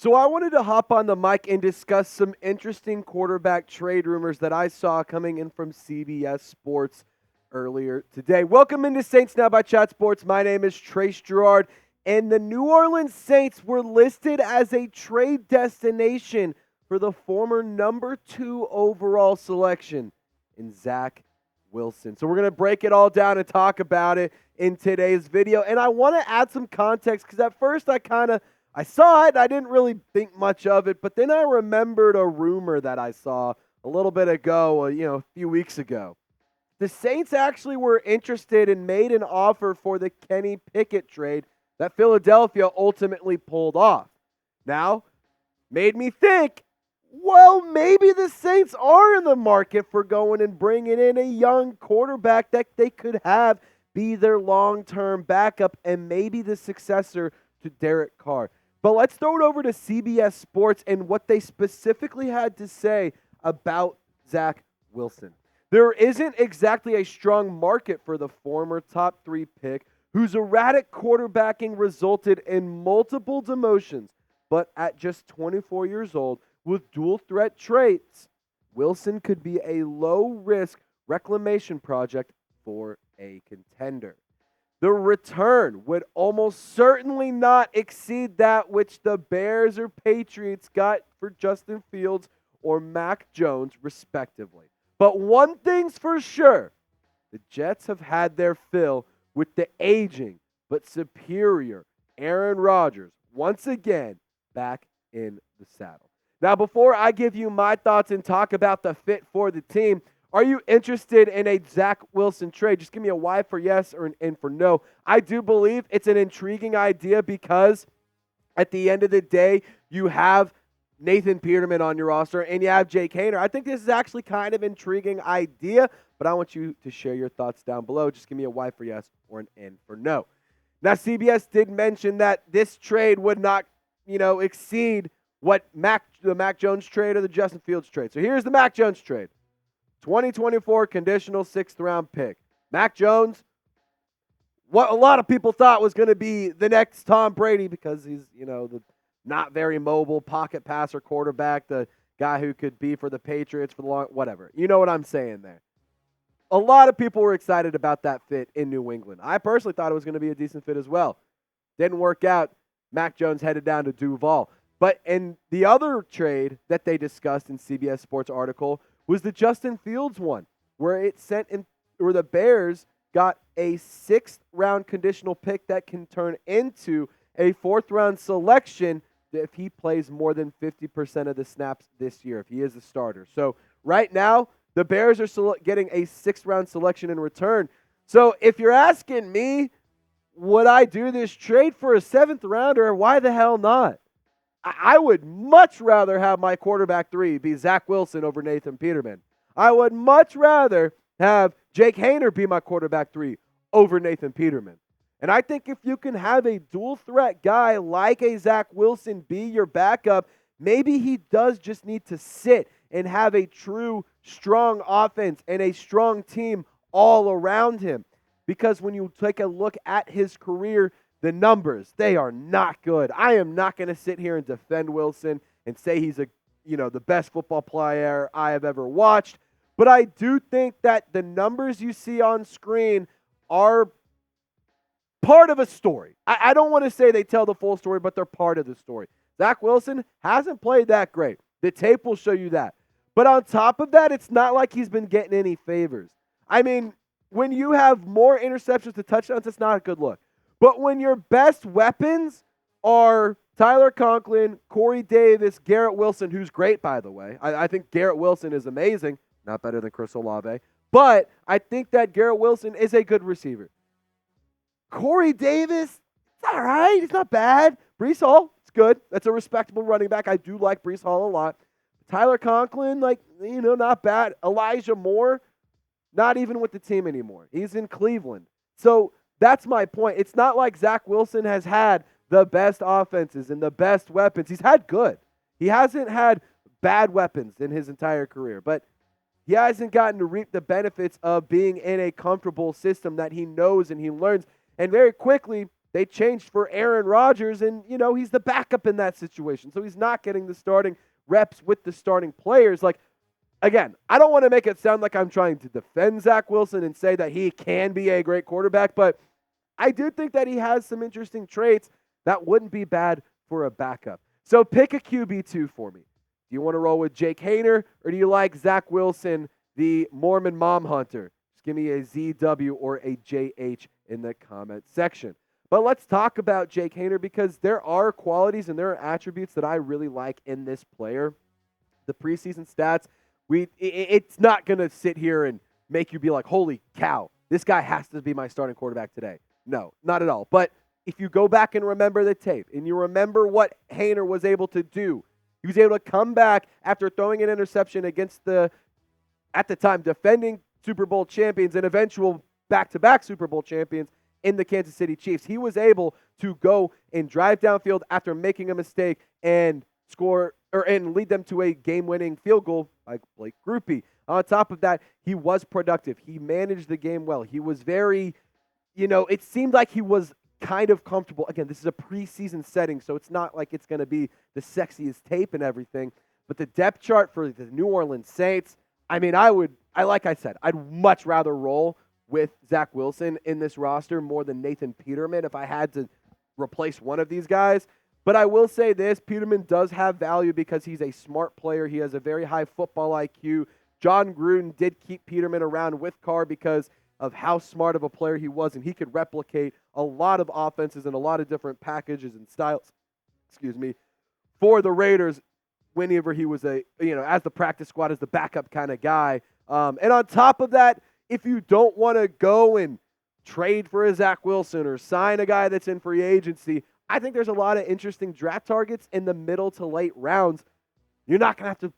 So I wanted to hop on the mic and discuss some interesting quarterback trade rumors that I saw coming in from CBS Sports earlier today. Welcome into Saints Now by Chat Sports. My name is Trace Girouard, and the New Orleans Saints were listed as a trade destination for the former number 2 overall selection in Zach Wilson. So we're going to break it all down and talk about it in today's video. And I want to add some context because at first I saw it, I didn't really think much of it, but then I remembered a rumor that I saw a little bit ago, a few weeks ago. The Saints actually were interested and made an offer for the Kenny Pickett trade that Philadelphia ultimately pulled off. Now, made me think, well, maybe the Saints are in the market for going and bringing in a young quarterback that they could have be their long-term backup and maybe the successor to Derek Carr. But let's throw it over to CBS Sports and what they specifically had to say about Zach Wilson. There isn't exactly a strong market for the former top 3 pick whose erratic quarterbacking resulted in multiple demotions, but at just 24 years old with dual threat traits, Wilson could be a low-risk reclamation project for a contender. The return would almost certainly not exceed that which the Bears or Patriots got for Justin Fields or Mac Jones, respectively. But one thing's for sure, the Jets have had their fill with the aging but superior Aaron Rodgers once again back in the saddle. Now, before I give you my thoughts and talk about the fit for the team, are you interested in a Zach Wilson trade? Just give me a Y for yes or an N for no. I do believe it's an intriguing idea because at the end of the day, you have Nathan Peterman on your roster and you have Jake Haener. I think this is actually kind of an intriguing idea, but I want you to share your thoughts down below. Just give me a Y for yes or an N for no. Now, CBS did mention that this trade would not, exceed what the Mac Jones trade or the Justin Fields trade. So here's the Mac Jones trade. 2024 conditional 6th-round pick. Mac Jones, what a lot of people thought was going to be the next Tom Brady because he's, the not very mobile pocket passer quarterback, the guy who could be for the Patriots for the long, whatever. You know what I'm saying there. A lot of people were excited about that fit in New England. I personally thought it was going to be a decent fit as well. Didn't work out. Mac Jones headed down to Duval. But in the other trade that they discussed in CBS Sports article was the Justin Fields one, where the Bears got a 6th-round conditional pick that can turn into a 4th-round selection if he plays more than 50% of the snaps this year, if he is a starter. So right now, the Bears are getting a 6th-round selection in return. So if you're asking me, would I do this trade for a 7th rounder? Why the hell not? I would much rather have my quarterback 3 be Zach Wilson over Nathan Peterman. I would much rather have Jake Haener be my quarterback 3 over Nathan Peterman. And I think if you can have a dual threat guy like a Zach Wilson be your backup, maybe he does just need to sit and have a true strong offense and a strong team all around him. Because when you take a look at his career, the numbers, they are not good. I am not going to sit here and defend Wilson and say he's the best football player I have ever watched. But I do think that the numbers you see on screen are part of a story. I don't want to say they tell the full story, but they're part of the story. Zach Wilson hasn't played that great. The tape will show you that. But on top of that, it's not like he's been getting any favors. I mean, when you have more interceptions to touchdowns, it's not a good look. But when your best weapons are Tyler Conklin, Corey Davis, Garrett Wilson, who's great, by the way. I think Garrett Wilson is amazing. Not better than Chris Olave. But I think that Garrett Wilson is a good receiver. Corey Davis, it's all right. It's not bad. Breece Hall, it's good. That's a respectable running back. I do like Breece Hall a lot. Tyler Conklin, not bad. Elijah Moore, not even with the team anymore. He's in Cleveland. So that's my point. It's not like Zach Wilson has had the best offenses and the best weapons. He's had good. He hasn't had bad weapons in his entire career, but he hasn't gotten to reap the benefits of being in a comfortable system that he knows and he learns. And very quickly, they changed for Aaron Rodgers, and, he's the backup in that situation. So he's not getting the starting reps with the starting players. Like, again, I don't want to make it sound like I'm trying to defend Zach Wilson and say that he can be a great quarterback, but I do think that he has some interesting traits that wouldn't be bad for a backup. So pick a QB2 for me. Do you want to roll with Jake Haener, or do you like Zach Wilson, the Mormon mom hunter? Just give me a ZW or a JH in the comment section. But let's talk about Jake Haener, because there are qualities and there are attributes that I really like in this player. The preseason stats, it's not going to sit here and make you be like, holy cow, this guy has to be my starting quarterback today. No, not at all. But if you go back and remember the tape and you remember what Haener was able to do, he was able to come back after throwing an interception against the, at the time, defending Super Bowl champions and eventual back-to-back Super Bowl champions in the Kansas City Chiefs. He was able to go and drive downfield after making a mistake and score and lead them to a game-winning field goal like Blake Grupe. On top of that, he was productive. He managed the game well. He was very, it seemed like he was kind of comfortable. Again, this is a preseason setting, so it's not like it's going to be the sexiest tape and everything. But the depth chart for the New Orleans Saints, like I said, I'd much rather roll with Zach Wilson in this roster more than Nathan Peterman if I had to replace one of these guys. But I will say this, Peterman does have value because he's a smart player. He has a very high football IQ. John Gruden did keep Peterman around with Carr because of how smart of a player he was, and he could replicate a lot of offenses and a lot of different packages and styles, for the Raiders whenever he was as the practice squad, as the backup kind of guy. And on top of that, if you don't want to go and trade for a Zach Wilson or sign a guy that's in free agency, I think there's a lot of interesting draft targets in the middle to late rounds. You're not going to have to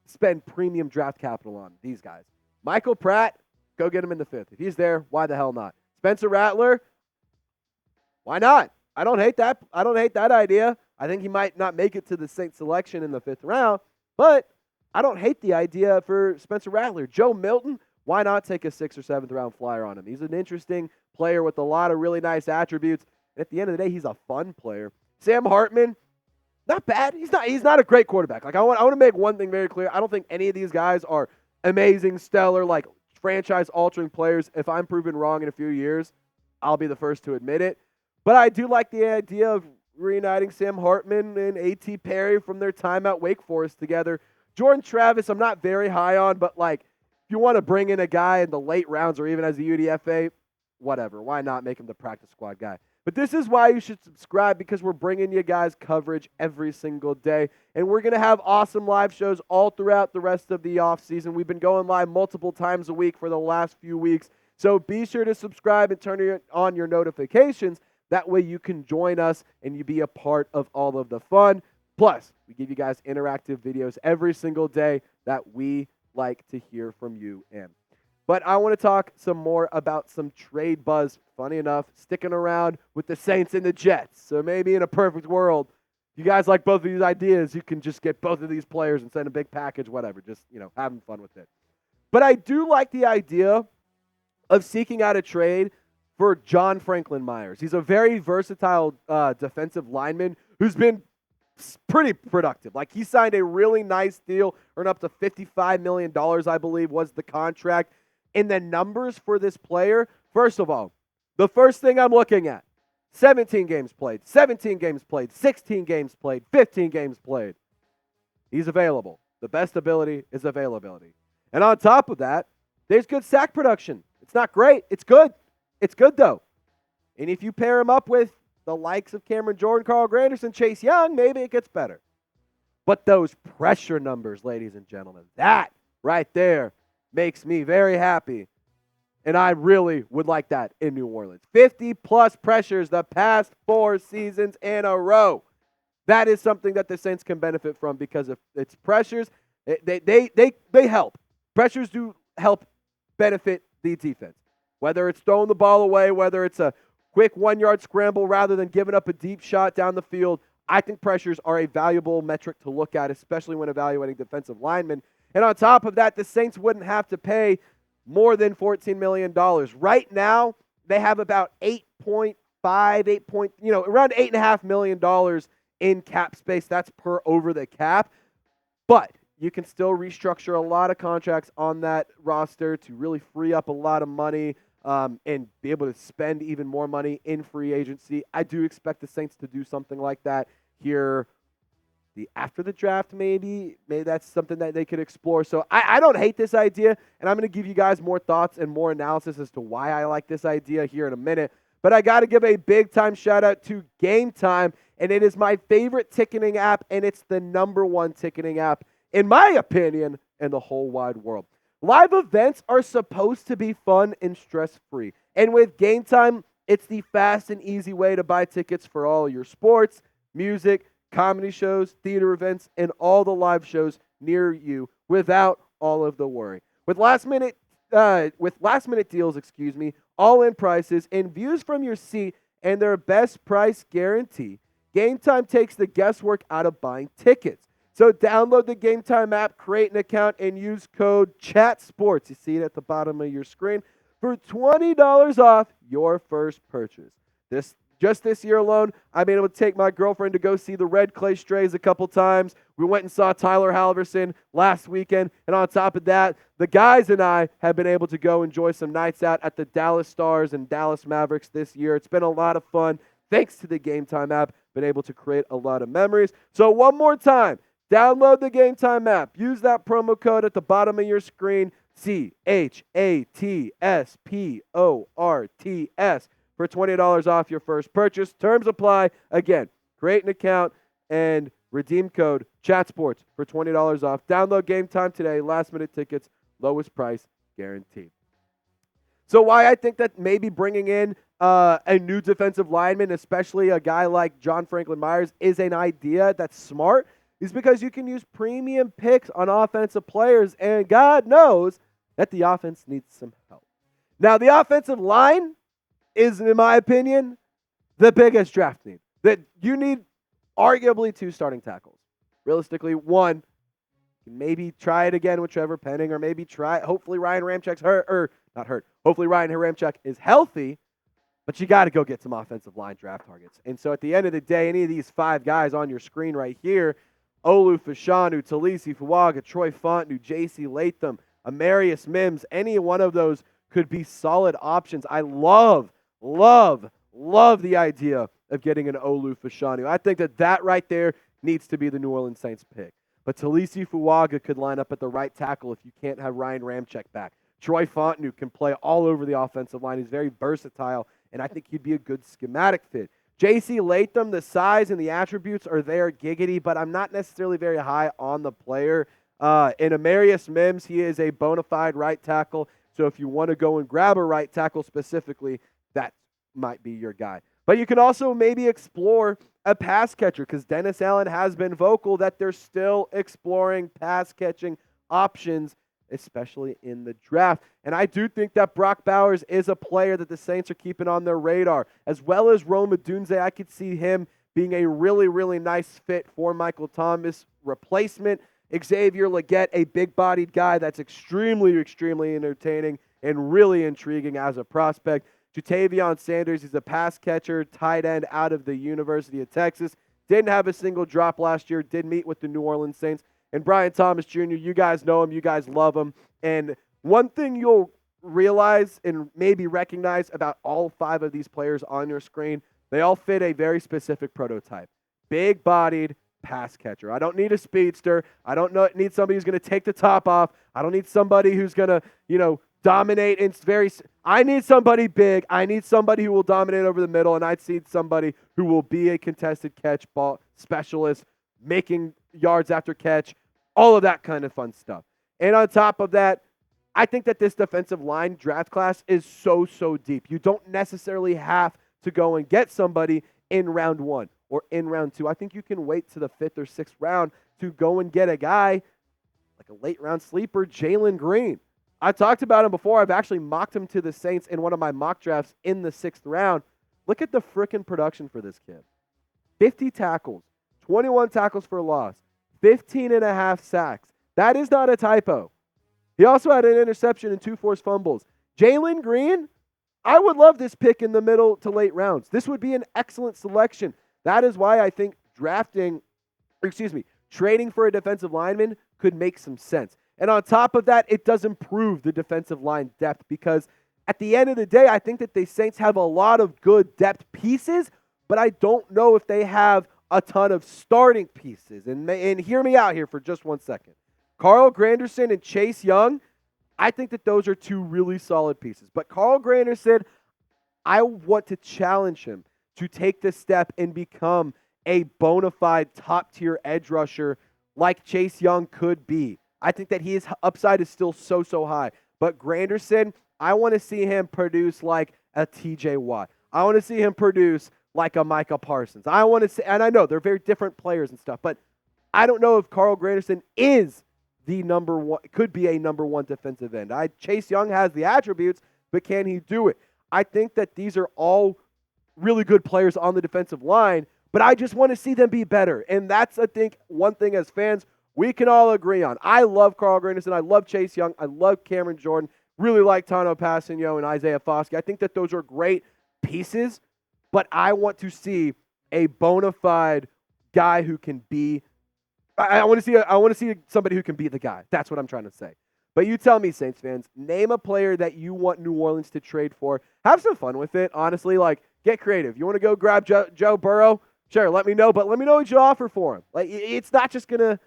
spend premium draft capital on these guys. Michael Pratt, go get him in the 5th. If he's there, why the hell not? Spencer Rattler, why not? I don't hate that. I don't hate that idea. I think he might not make it to the Saints selection in the 5th round, but I don't hate the idea for Spencer Rattler. Joe Milton, why not take a 6th or 7th round flyer on him? He's an interesting player with a lot of really nice attributes. And at the end of the day, he's a fun player. Sam Hartman, not bad. He's not a great quarterback. Like I want to make one thing very clear. I don't think any of these guys are amazing, stellar, like franchise-altering players. If I'm proven wrong in a few years, I'll be the first to admit it. But I do like the idea of reuniting Sam Hartman and A.T. Perry from their time at Wake Forest together. Jordan Travis, I'm not very high on, but like if you want to bring in a guy in the late rounds or even as a UDFA, whatever. Why not make him the practice squad guy? But this is why you should subscribe, because we're bringing you guys coverage every single day. And we're going to have awesome live shows all throughout the rest of the offseason. We've been going live multiple times a week for the last few weeks. So be sure to subscribe and turn on your notifications. That way you can join us and you be a part of all of the fun. Plus, we give you guys interactive videos every single day that we like to hear from you in. But I want to talk some more about some trade buzz. Funny enough, sticking around with the Saints and the Jets. So maybe in a perfect world, if you guys like both of these ideas, you can just get both of these players and send a big package, whatever. Just, having fun with it. But I do like the idea of seeking out a trade for John Franklin Myers. He's a very versatile defensive lineman who's been pretty productive. Like, he signed a really nice deal, earned up to $55 million, I believe, was the contract. And the numbers for this player, first of all, the first thing I'm looking at, 17 games played, 17 games played, 16 games played, 15 games played. He's available. The best ability is availability. And on top of that, there's good sack production. It's not great. It's good. It's good, though. And if you pair him up with the likes of Cameron Jordan, Carl Granderson, Chase Young, maybe it gets better. But those pressure numbers, ladies and gentlemen, that right there makes me very happy. And I really would like that in New Orleans. 50-plus pressures the past 4 seasons in a row. That is something that the Saints can benefit from, because if it's pressures, they help. Pressures do help benefit the defense. Whether it's throwing the ball away, whether it's a quick 1-yard scramble rather than giving up a deep shot down the field, I think pressures are a valuable metric to look at, especially when evaluating defensive linemen. And on top of that, the Saints wouldn't have to pay more than $14 million. Right now, they have about $8.8 around $8.5 million in cap space. That's per over the cap. But you can still restructure a lot of contracts on that roster to really free up a lot of money and be able to spend even more money in free agency. I do expect the Saints to do something like that here after the draft, maybe that's something that they could explore. So I don't hate this idea, and I'm going to give you guys more thoughts and more analysis as to why I like this idea here in a minute. But I got to give a big-time shout-out to Game Time, and it is my favorite ticketing app, and it's the number one ticketing app, in my opinion, in the whole wide world. Live events are supposed to be fun and stress-free, and with Game Time, it's the fast and easy way to buy tickets for all your sports, music, comedy shows, theater events, and all the live shows near you without all of the worry. With last minute deals, all-in prices and views from your seat and their best price guarantee, Game Time takes the guesswork out of buying tickets. So download the Game Time app, create an account, and use code CHATSPORTS. You see it at the bottom of your screen for $20 off your first purchase. Just this year alone, I've been able to take my girlfriend to go see the Red Clay Strays a couple times. We went and saw Tyler Halverson last weekend. And on top of that, the guys and I have been able to go enjoy some nights out at the Dallas Stars and Dallas Mavericks this year. It's been a lot of fun. Thanks to the Game Time app, been able to create a lot of memories. So one more time, download the Game Time app. Use that promo code at the bottom of your screen, CHATSPORTS. For $20 off your first purchase. Terms apply. Again, create an account and redeem code CHATSPORTS for $20 off. Download Game Time today. Last-minute tickets, lowest price guaranteed. So why I think that maybe bringing in a new defensive lineman, especially a guy like John Franklin Myers, is an idea that's smart is because you can use premium picks on offensive players, and God knows that the offense needs some help. Now, the offensive line is, in my opinion, the biggest draft need. That you need arguably two starting tackles. Realistically, one, maybe try it again with Trevor Penning, or maybe hopefully Ryan Ramchek's hopefully Ryan Ramchek is healthy, but you got to go get some offensive line draft targets. And so at the end of the day, any of these five guys on your screen right here, Olu Fashanu, Talisi Fuaga, Troy Fontenot, J.C. Latham, Amarius Mims, any one of those could be solid options. I love the idea of getting an Olu Fashanu. I think that right there needs to be the New Orleans Saints pick. But Talisi Fuaga could line up at the right tackle if you can't have Ryan Ramchek back. Troy Fontenot can play all over the offensive line. He's very versatile, and I think he'd be a good schematic fit. J.C. Latham, the size and the attributes are there, giggity, but I'm not necessarily very high on the player. In Amarius Mims, he is a bona fide right tackle. So if you want to go and grab a right tackle specifically, that might be your guy. But you can also maybe explore a pass catcher because Dennis Allen has been vocal that they're still exploring pass catching options, especially in the draft. And I do think that Brock Bowers is a player that the Saints are keeping on their radar, as well as Rome Odunze. I could see him being a really, really nice fit for Michael Thomas replacement. Xavier Legette, a big-bodied guy that's extremely, extremely entertaining and really intriguing as a prospect. Jatavion Sanders, he's a pass catcher, tight end out of the University of Texas. Didn't have a single drop last year, did meet with the New Orleans Saints. And Brian Thomas Jr., you guys know him, you guys love him. And one thing you'll realize and maybe recognize about all five of these players on your screen, they all fit a very specific prototype. Big-bodied, pass catcher. I don't need a speedster. I don't need somebody who's going to take the top off. I don't need somebody who's going to, dominate. I need somebody big. I need somebody who will dominate over the middle, and I need somebody who will be a contested catch ball specialist, making yards after catch, all of that kind of fun stuff. And on top of that, I think that this defensive line draft class is so deep. You don't necessarily have to go and get somebody in round one or in round two. I think you can wait to the 5th or 6th round to go and get a guy like a late round sleeper, Jalen Green. I talked about him before. I've actually mocked him to the Saints in one of my mock drafts in the 6th round. Look at the frickin' production for this kid. 50 tackles, 21 tackles for loss, 15.5 sacks. That is not a typo. He also had an interception and 2 forced fumbles. Jalen Green, I would love this pick in the middle to late rounds. This would be an excellent selection. That is why I think trading for a defensive lineman could make some sense. And on top of that, it does improve the defensive line depth because at the end of the day, I think that the Saints have a lot of good depth pieces, but I don't know if they have a ton of starting pieces. And hear me out here for just 1 second. Carl Granderson and Chase Young, I think that those are two really solid pieces. But Carl Granderson, I want to challenge him to take this step and become a bona fide top-tier edge rusher like Chase Young could be. I think that his upside is still so high. But Granderson, I want to see him produce like a TJ Watt. I want to see him produce like a Micah Parsons. I want to see, and I know they're very different players and stuff, but I don't know if Carl Granderson is the number one, could be a number one defensive end. Chase Young has the attributes, but can he do it? I think that these are all really good players on the defensive line, but I just want to see them be better. And that's, I think, one thing as fans we can all agree on. I love Carl Granderson. I love Chase Young. I love Cameron Jordan. Really like Tano Passanio and Isaiah Foskey. I think that those are great pieces, but I want to see a bona fide guy who can be I want to see somebody who can be the guy. That's what I'm trying to say. But you tell me, Saints fans, name a player that you want New Orleans to trade for. Have some fun with it. Honestly, like, get creative. You want to go grab Joe Burrow? Sure, let me know. But let me know what you offer for him. Like, it's not just gonna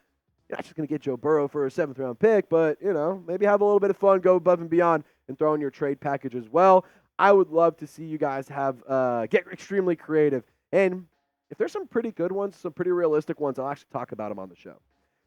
you're not just gonna get Joe Burrow for a 7th round pick, but maybe have a little bit of fun, go above and beyond, and throw in your trade package as well. I would love to see you guys get extremely creative. And if there's some pretty good ones, some pretty realistic ones, I'll actually talk about them on the show.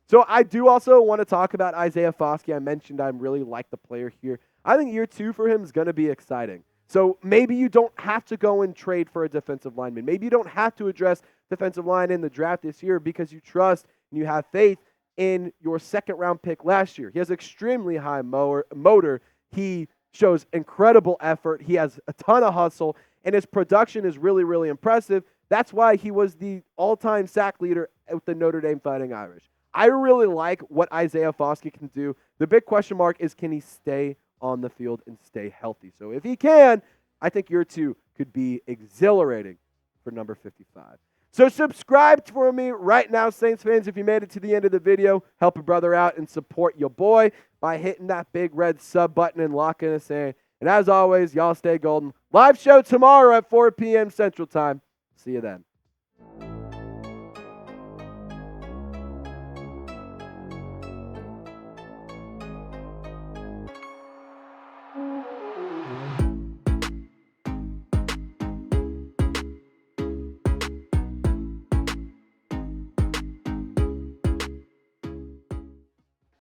So I do also want to talk about Isaiah Foskey. I mentioned I really like the player here. I think year 2 for him is going to be exciting. So maybe you don't have to go and trade for a defensive lineman. Maybe you don't have to address defensive line in the draft this year because you trust and you have faith in your 2nd round pick last year. He has extremely high motor. He shows incredible effort. He has a ton of hustle, and his production is really, really impressive. That's why he was the all-time sack leader with the Notre Dame Fighting Irish. I really like what Isaiah Foskey can do. The big question mark is, can he stay on the field and stay healthy? So if he can, I think year 2 could be exhilarating for number 55. So subscribe for me right now, Saints fans. If you made it to the end of the video, help a brother out and support your boy by hitting that big red sub button and locking us in. And as always, y'all stay golden. Live show tomorrow at 4 p.m. Central Time. See you then.